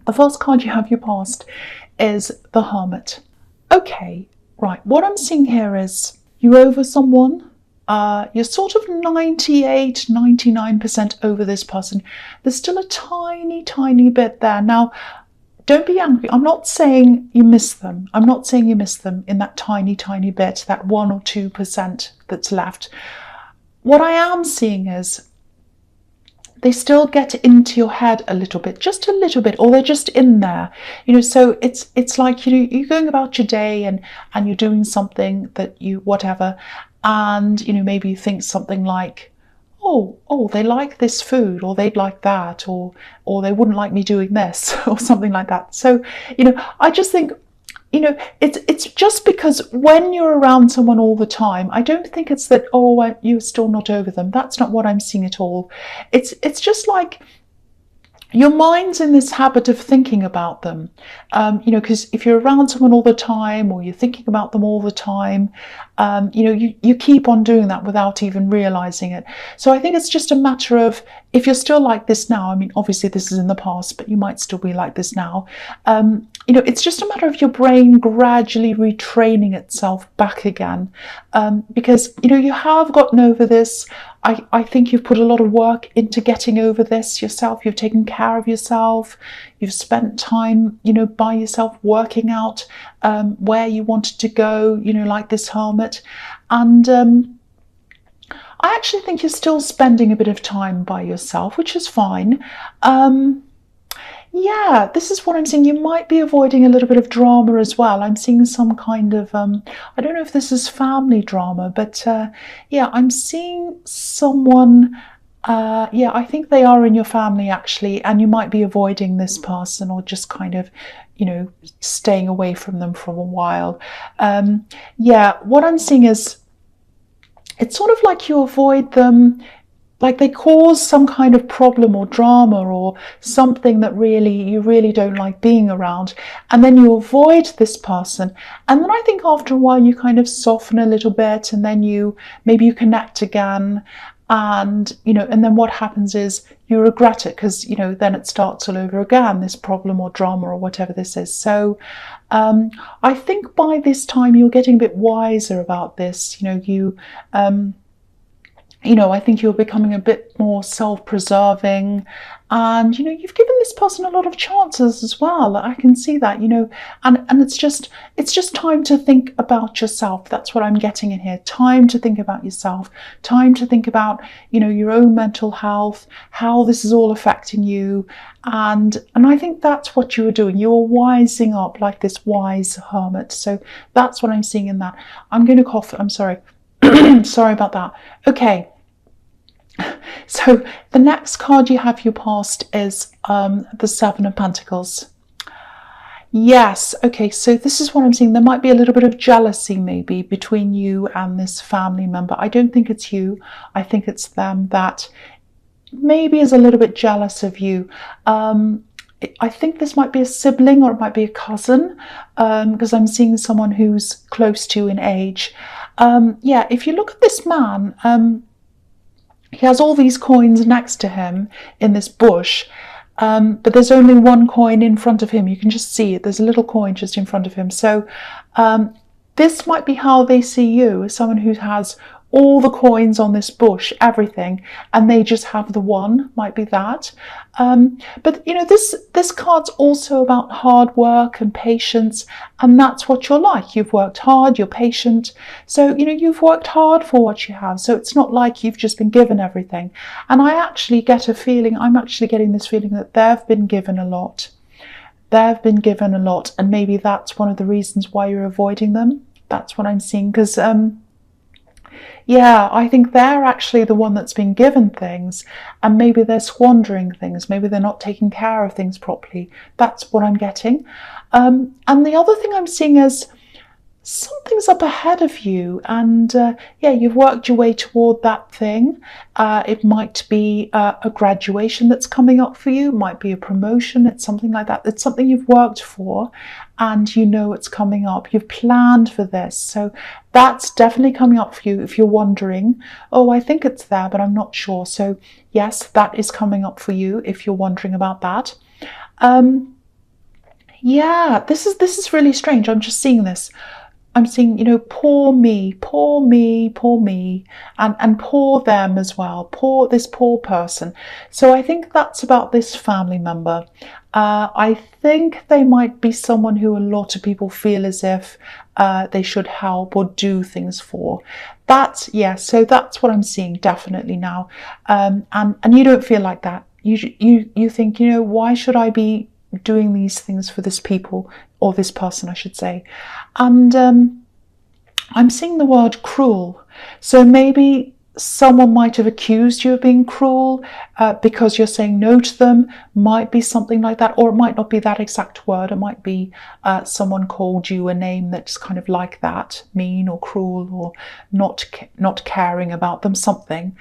The first card you have you passed is the Hermit. Okay, right, what I'm seeing here is you're over someone. You're sort of 98, 99% over this person. There's still a tiny, tiny bit there. Now, don't be angry. I'm not saying you miss them. I'm not saying you miss them in that tiny, tiny bit, that 1 or 2% that's left. What I am seeing is they still get into your head a little bit, just a little bit, or they're just in there, so it's like, you're going about your day and you're doing something that you, whatever, and, maybe you think something like, oh, they like this food, or they'd like that, or they wouldn't like me doing this, or something like that. So, I just think, it's just because when you're around someone all the time, I don't think it's that, you're still not over them. That's not what I'm seeing at all. It's just like your mind's in this habit of thinking about them, because if you're around someone all the time, or you're thinking about them all the time, you keep on doing that without even realizing it. So I think it's just a matter of, if you're still like this now, I mean, obviously this is in the past, but you might still be like this now. It's just a matter of your brain gradually retraining itself back again, because, you have gotten over this. I think you've put a lot of work into getting over this yourself. You've taken care of yourself. You've spent time, by yourself, working out where you wanted to go, like this Hermit. And I actually think you're still spending a bit of time by yourself, which is fine. Yeah, this is what I'm seeing. You might be avoiding a little bit of drama as well. I'm seeing some kind of, I don't know if this is family drama, but yeah, I'm seeing someone, yeah, I think they are in your family actually, and you might be avoiding this person, or just kind of, staying away from them for a while. Yeah, what I'm seeing is, it's sort of like you avoid them, like they cause some kind of problem or drama or something that you really don't like being around, and then you avoid this person, and then I think after a while you kind of soften a little bit, and then maybe you connect again, and and then what happens is you regret it, because then it starts all over again, this problem or drama or whatever this is. So I think by this time you're getting a bit wiser about this. I think you're becoming a bit more self-preserving, and you've given this person a lot of chances as well. I can see that, and it's just time to think about yourself. That's what I'm getting in here. Time to think about yourself, time to think about your own mental health, how this is all affecting you, and I think that's what you were doing. You were wising up like this wise Hermit. So that's what I'm seeing in that. I'm going to cough. I'm sorry. Sorry about that. Okay, so the next card you have you passed is the Seven of Pentacles. Yes, okay, so this is what I'm seeing. There might be a little bit of jealousy maybe between you and this family member. I don't think it's you. I think it's them that maybe is a little bit jealous of you. I think this might be a sibling, or it might be a cousin, because I'm seeing someone who's close to you in age. Yeah, if you look at this man, he has all these coins next to him in this bush, but there's only one coin in front of him. You can just see it. There's a little coin just in front of him. So this might be how they see you, as someone who has all the coins on this bush, everything, and they just have the one. Might be that. But this card's also about hard work and patience, and that's what you're like. You've worked hard, you're patient, so you've worked hard for what you have. So it's not like you've just been given everything. And I actually get a feeling, I'm actually getting this feeling that they've been given a lot. They've been given a lot, and maybe that's one of the reasons why you're avoiding them. That's what I'm seeing, because yeah, I think they're actually the one that's been given things, and maybe they're squandering things. Maybe they're not taking care of things properly. That's what I'm getting. And the other thing I'm seeing is something's up ahead of you, and yeah, you've worked your way toward that thing. It might be a graduation that's coming up for you. It might be a promotion. It's something like that. It's something you've worked for, and it's coming up. You've planned for this, so that's definitely coming up for you. If you're wondering, oh, I think it's there, but I'm not sure. So yes, that is coming up for you if you're wondering about that. Yeah, this is really strange. I'm just seeing this. I'm seeing, poor me, poor me, poor me, and poor them as well, poor person. So I think that's about this family member. I think they might be someone who a lot of people feel as if they should help or do things for. So that's what I'm seeing definitely now. And you don't feel like that. You think, why should I be doing these things for this people, or this person, I should say. And I'm seeing the word cruel. So maybe someone might have accused you of being cruel because you're saying no to them, might be something like that, or it might not be that exact word. It might be someone called you a name that's kind of like that, mean or cruel, or not caring about them, something.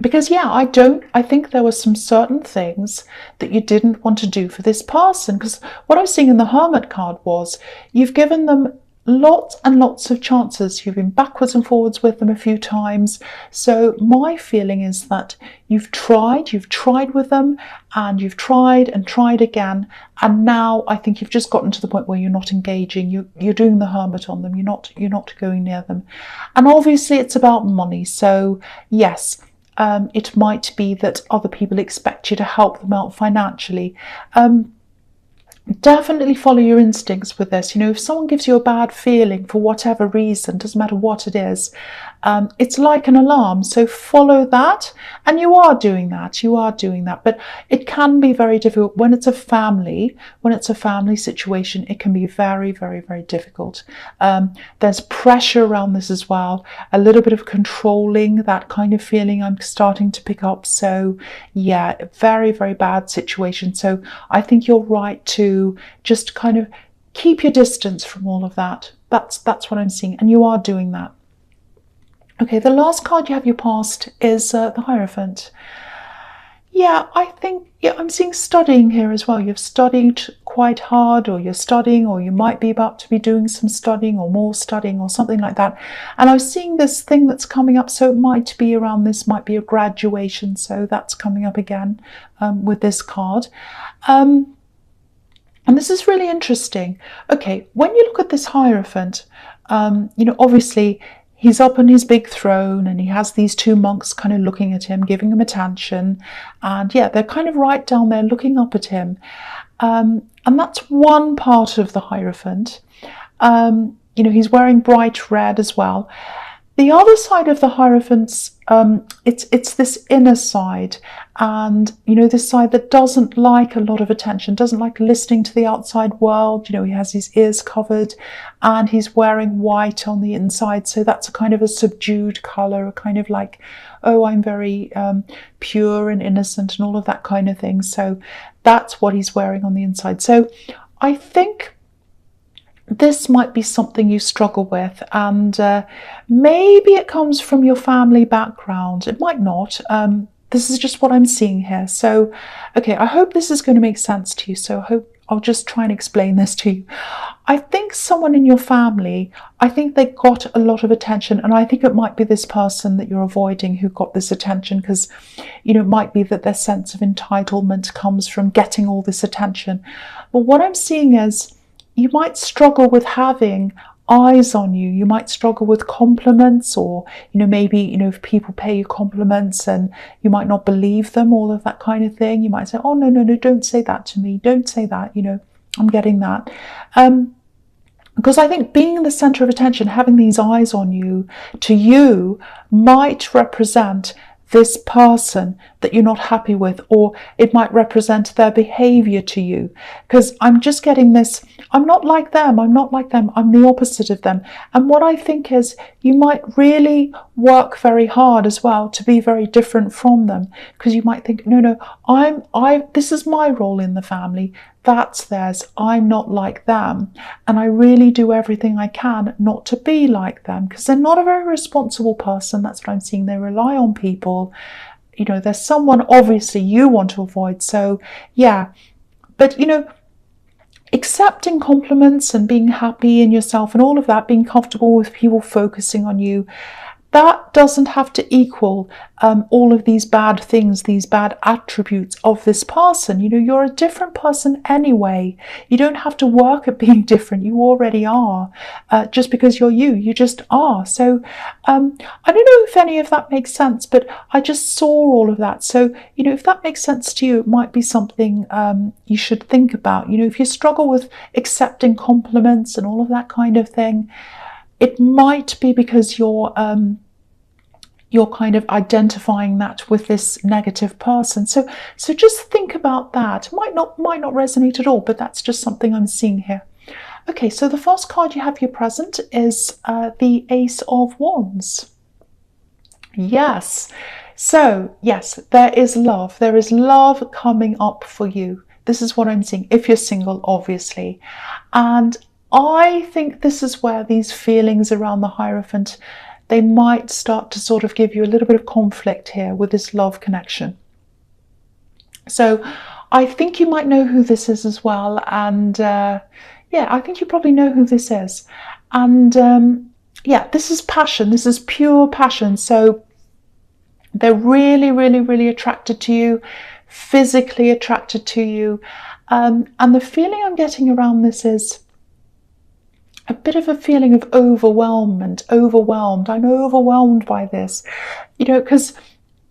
Because I think there were some certain things that you didn't want to do for this person. Because what I was seeing in the Hermit card was you've given them lots and lots of chances. You've been backwards and forwards with them a few times. So my feeling is that you've tried with them, and you've tried and tried again. And now I think you've just gotten to the point where you're not engaging. You're doing the Hermit on them. You're not going near them. And obviously it's about money. So yes, it might be that other people expect you to help them out financially. Definitely follow your instincts with this. If someone gives you a bad feeling for whatever reason, doesn't matter what it is, it's like an alarm. So follow that, and you are doing that. But it can be very difficult when it's a family situation. It can be very, very, very difficult. There's pressure around this as well, a little bit of controlling, that kind of feeling I'm starting to pick up. So yeah, very, very bad situation. So I think you're right to just kind of keep your distance from all of that. That's what I'm seeing, and you are doing that. Okay, the last card you have your past is the Hierophant. Yeah, I'm seeing studying here as well. You've studied quite hard, or you're studying, or you might be about to be doing some studying or more studying or something like that. And I was seeing this thing that's coming up, so it might be around this, might be a graduation, so that's coming up again with this card. And this is really interesting. Okay, when you look at this Hierophant, obviously he's up on his big throne, and he has these two monks kind of looking at him, giving him attention. And yeah, they're kind of right down there looking up at him. And that's one part of the Hierophant. He's wearing bright red as well. The other side of the Hierophants, it's this inner side, and this side that doesn't like a lot of attention, doesn't like listening to the outside world. He has his ears covered, and he's wearing white on the inside, so that's a kind of a subdued colour, a kind of like, oh, I'm very pure and innocent and all of that kind of thing. So that's what he's wearing on the inside. So I think this might be something you struggle with, and maybe it comes from your family background. It might not. This is just what I'm seeing here. So, okay, I hope this is going to make sense to you. So I'll just try and explain this to you. I think someone in your family, I think they got a lot of attention, and I think it might be this person that you're avoiding who got this attention, because, it might be that their sense of entitlement comes from getting all this attention. But what I'm seeing is, you might struggle with having eyes on you. You might struggle with compliments, or, maybe, if people pay you compliments and you might not believe them, all of that kind of thing. You might say, oh, no, don't say that to me. Don't say that, I'm getting that. Because I think being the center of attention, having these eyes on you, to you, might represent this person that you're not happy with, or it might represent their behavior to you. Because I'm just getting this, I'm not like them, I'm the opposite of them. And what I think is, you might really work very hard as well to be very different from them, because you might think, no, this is my role in the family, that's theirs, I'm not like them, and I really do everything I can not to be like them, because they're not a very responsible person. That's what I'm seeing. They rely on people. There's someone obviously you want to avoid. So yeah, but accepting compliments and being happy in yourself and all of that, being comfortable with people focusing on you, that doesn't have to equal all of these bad things, these bad attributes of this person. You know, you're a different person anyway. You don't have to work at being different. You already are. Just because you're you, you just are. So I don't know if any of that makes sense, but I just saw all of that. So, you know, if that makes sense to you, it might be something you should think about. You know, if you struggle with accepting compliments and all of that kind of thing, it might be because you're kind of identifying that with this negative person. So just think about that. It might not resonate at all, but that's just something I'm seeing here. Okay, so the first card you have here present is the Ace of Wands. Yes. So yes, there is love. There is love coming up for you. This is what I'm seeing, if you're single, obviously. And I think this is where these feelings around the Hierophant, they might start to sort of give you a little bit of conflict here with this love connection. So I think you might know who this is as well. And yeah, I think you probably know who this is. And yeah, this is passion. This is pure passion. So they're really, really, really attracted to you, physically attracted to you. And the feeling I'm getting around this is a bit of a feeling of overwhelmed. I'm overwhelmed by this, you know, because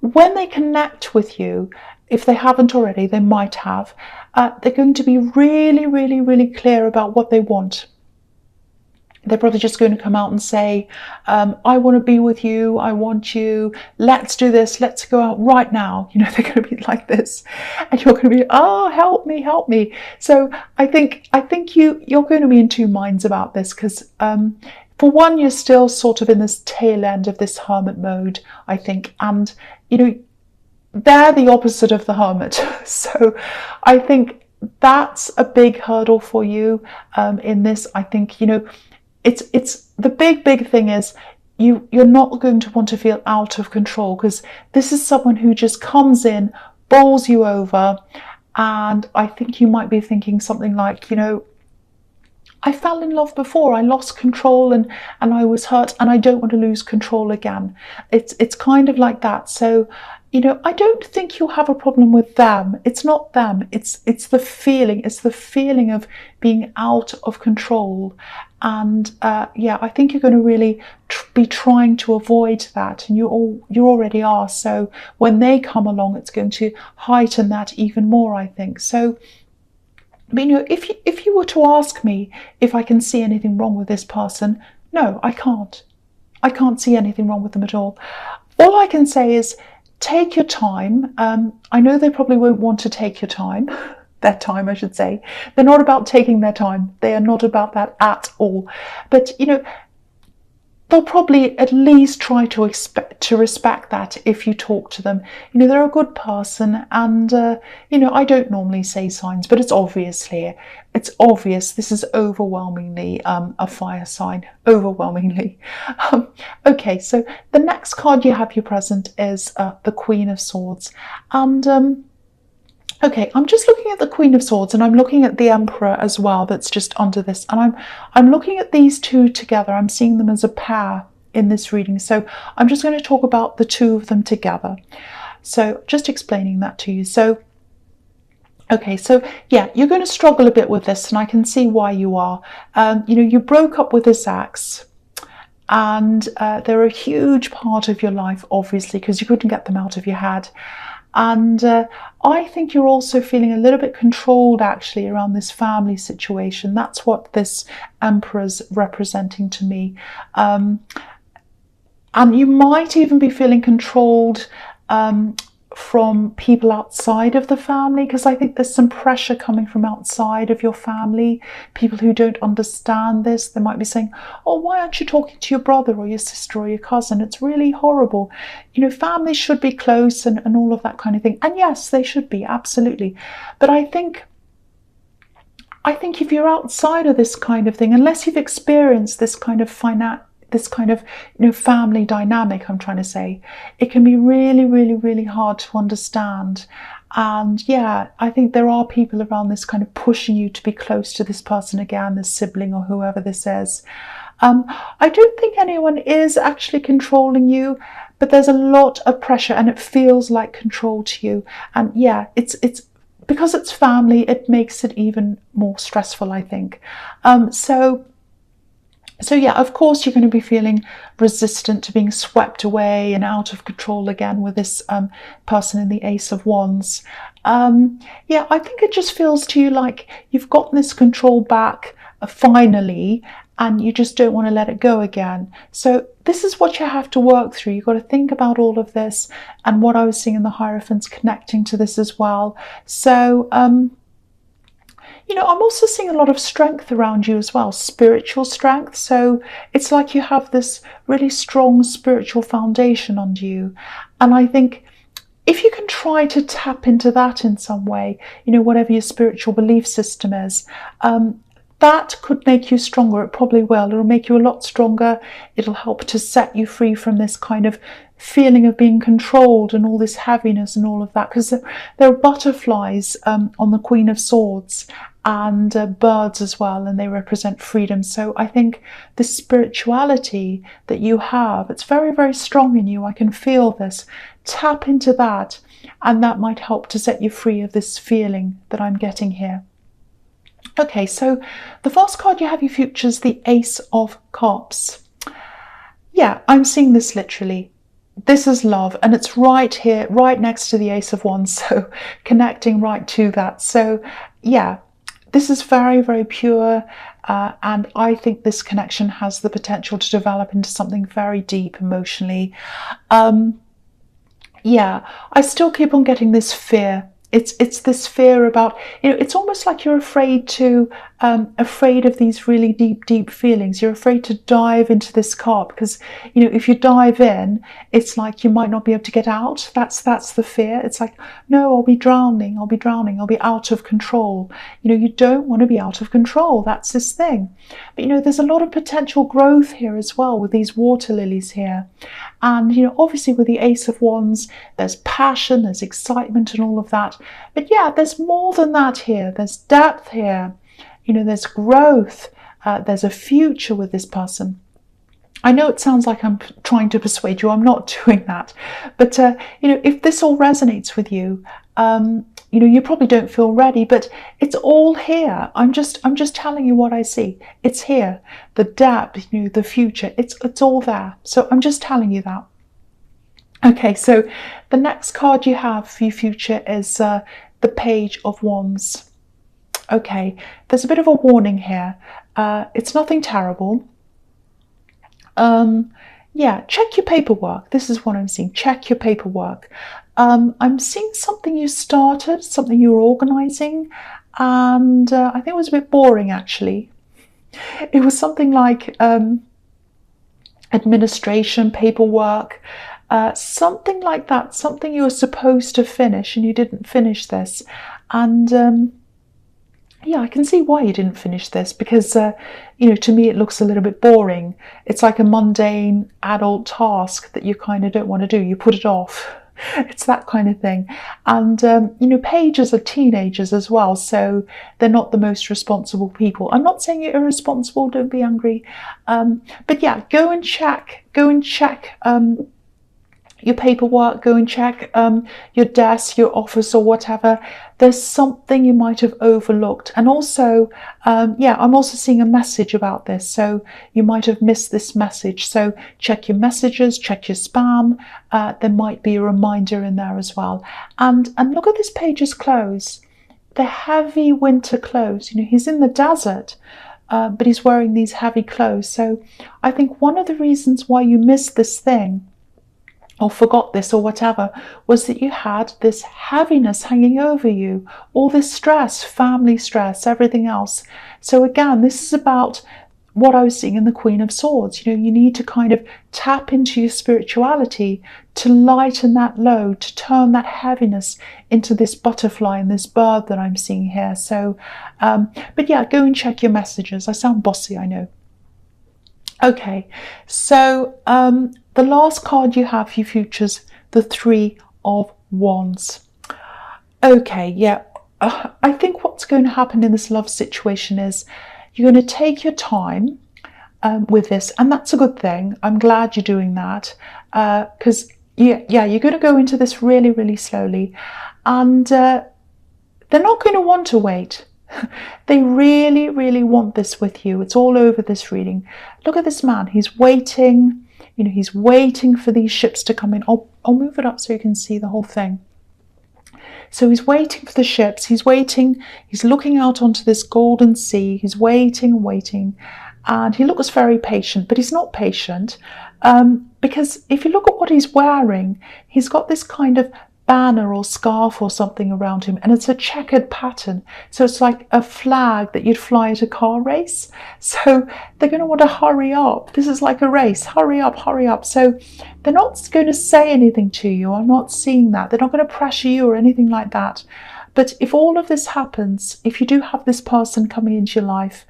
when they connect with you, if they haven't already, they might have, they're going to be really, really, really clear about what they want. They're probably just going to come out and say, I want to be with you, I want you, let's do this, let's go out right now. You know, they're going to be like this. And you're going to be, oh, help me, help me. So I think you're going to be in two minds about this because, for one, you're still sort of in this tail end of this hermit mode, I think. And, you know, they're the opposite of the hermit. So I think that's a big hurdle for you in this. I think, you know, it's the big thing is you're not going to want to feel out of control because this is someone who just comes in, bowls you over, and I think you might be thinking something like, you know, I fell in love before, I lost control and I was hurt and I don't want to lose control again. It's kind of like that. So, you know, I don't think you'll have a problem with them. It's not them. It's the feeling. It's the feeling of being out of control. And yeah, I think you're going to really be trying to avoid that, and you already are. So when they come along, it's going to heighten that even more, I think. So, I mean, you know, if you were to ask me if I can see anything wrong with this person, no, I can't. I can't see anything wrong with them at all. All I can say is take your time. I know they probably won't want to take your time. Their time, I should say. They're not about taking their time. They are not about that at all. But, you know, they'll probably at least try to respect that if you talk to them. You know, they're a good person, and you know, I don't normally say signs, but it's obvious here. It's obvious. This is overwhelmingly a fire sign. Overwhelmingly. Okay, so the next card you have here present is the Queen of Swords, and okay, I'm just looking at the Queen of Swords and I'm looking at the Emperor as well that's just under this, and I'm looking at these two together. I'm seeing them as a pair in this reading, so I'm just going to talk about the two of them together. So just explaining that to you. So okay, so yeah, you're going to struggle a bit with this, and I can see why you are. You know, you broke up with this ex, and they're a huge part of your life, obviously, because you couldn't get them out of your head. And I think you're also feeling a little bit controlled, actually, around this family situation. That's what this Emperor's representing to me. And you might even be feeling controlled from people outside of the family, because I think there's some pressure coming from outside of your family, people who don't understand this. They might be saying, oh, why aren't you talking to your brother or your sister or your cousin? It's really horrible. You know, families should be close and all of that kind of thing. And yes, they should be, absolutely. But I think if you're outside of this kind of thing, unless you've experienced this kind of you know, family dynamic, I'm trying to say, it can be really, really, really hard to understand. And yeah, I think there are people around this kind of pushing you to be close to this person again, this sibling or whoever this is. I don't think anyone is actually controlling you, but there's a lot of pressure and it feels like control to you. And yeah, it's because it's family, it makes it even more stressful, I think. So yeah, of course you're going to be feeling resistant to being swept away and out of control again with this person in the Ace of Wands. Yeah, I think it just feels to you like you've gotten this control back finally, and you just don't want to let it go again. So this is what you have to work through. You've got to think about all of this, and what I was seeing in the Hierophants connecting to this as well. So you know, I'm also seeing a lot of strength around you as well, spiritual strength. So it's like you have this really strong spiritual foundation under you. And I think if you can try to tap into that in some way, you know, whatever your spiritual belief system is, that could make you stronger. It probably will. It'll make you a lot stronger. It'll help to set you free from this kind of feeling of being controlled and all this heaviness and all of that. Because there are butterflies on the Queen of Swords, and birds as well, and they represent freedom. So I think the spirituality that you have, it's very, very strong in you. I can feel this. Tap into that, and that might help to set you free of this feeling that I'm getting here. Okay, so the first card you have your futures, the Ace of Cups. Yeah, I'm seeing this literally. This is love, and it's right here, right next to the Ace of Wands, so connecting right to that. So yeah, this is very, very pure, and I think this connection has the potential to develop into something very deep emotionally. Yeah, I still keep on getting this fear. It's this fear about, you know, it's almost like you're afraid of these really deep feelings. You're afraid to dive into this cup because, you know, if you dive in, it's like you might not be able to get out. That's the fear. It's like, no, I'll be drowning, I'll be out of control. You know, you don't want to be out of control. That's this thing. But, you know, there's a lot of potential growth here as well with these water lilies here. And, you know, obviously with the Ace of Wands, there's passion, there's excitement and all of that. But yeah, there's more than that here. There's depth here. You know, there's growth. There's a future with this person. I know it sounds like I'm trying to persuade you. I'm not doing that. But, you know, if this all resonates with you, you know, you probably don't feel ready, but it's all here. I'm just telling you what I see. It's here. The depth, you know, the future, it's all there. So I'm just telling you that. Okay, so the next card you have for your future is the Page of Wands. Okay, there's a bit of a warning here. It's nothing terrible. Yeah, check your paperwork. This is what I'm seeing. Check your paperwork. I'm seeing something you started, something you were organising, and I think it was a bit boring actually. It was something like administration, paperwork, something like that, something you were supposed to finish and you didn't finish this. And yeah, I can see why you didn't finish this because, you know, to me it looks a little bit boring. It's like a mundane adult task that you kind of don't want to do. You put it off. It's that kind of thing. And, you know, pages are teenagers as well, so they're not the most responsible people. I'm not saying you're irresponsible, don't be angry. But yeah, go and check your paperwork, go and check your desk, your office or whatever. There's something you might have overlooked. And also, yeah, I'm also seeing a message about this. So you might have missed this message. So check your messages, check your spam. There might be a reminder in there as well. And look at this page's clothes. They're heavy winter clothes. You know, he's in the desert, but he's wearing these heavy clothes. So I think one of the reasons why you missed this thing or forgot this or whatever was that you had this heaviness hanging over you, all this stress, family stress, everything else. So again, this is about what I was seeing in the Queen of Swords. You know, you need to kind of tap into your spirituality to lighten that load, to turn that heaviness into this butterfly and this bird that I'm seeing here. So, but yeah, go and check your messages. I sound bossy, I know. Okay, so the last card you have for your futures, the Three of Wands. Okay, yeah, I think what's going to happen in this love situation is you're going to take your time. with this, and that's a good thing. I'm glad you're doing that, because yeah, you're going to go into this really, really slowly, and they're not going to want to wait. They really, really want this with you. It's all over this reading. Look at this man. He's waiting. You know, he's waiting for these ships to come in. I'll move it up so you can see the whole thing. So he's waiting for the ships. He's waiting. He's looking out onto this golden sea. He's waiting and waiting. And he looks very patient, but he's not patient, because if you look at what he's wearing, he's got this kind of banner or scarf or something around him, and it's a checkered pattern. So it's like a flag that you'd fly at a car race. So they're going to want to hurry up. This is like a race. Hurry up, hurry up. So they're not going to say anything to you. I'm not seeing that. They're not going to pressure you or anything like that. But if all of this happens, if you do have this person coming into your life,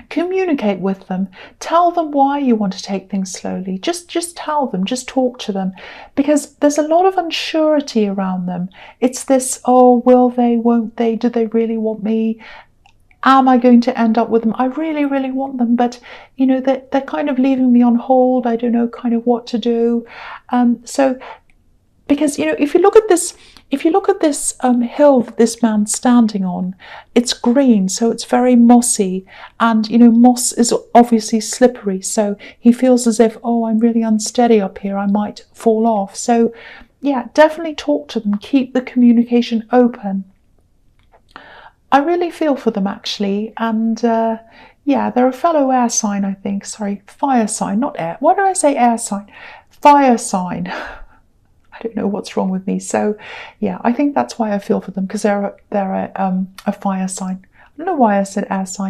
communicate with them. Tell them why you want to take things slowly. Just tell them, just talk to them, because there's a lot of unsurety around them. It's this, oh, will they, won't they, do they really want me? Am I going to end up with them? I really, really want them, but you know, they're kind of leaving me on hold. I don't know kind of what to do. So, because, you know, if you look at this hill that this man's standing on, it's green, so it's very mossy, and you know, moss is obviously slippery, so he feels as if, oh, I'm really unsteady up here, I might fall off. So yeah, definitely talk to them, keep the communication open. I really feel for them, actually, and yeah, they're a fellow air sign, I think. Sorry, fire sign, not air. Why did I say air sign? Fire sign. I don't know what's wrong with me. So yeah, I think that's why I feel for them, because they're a fire sign. I don't know why I said air sign.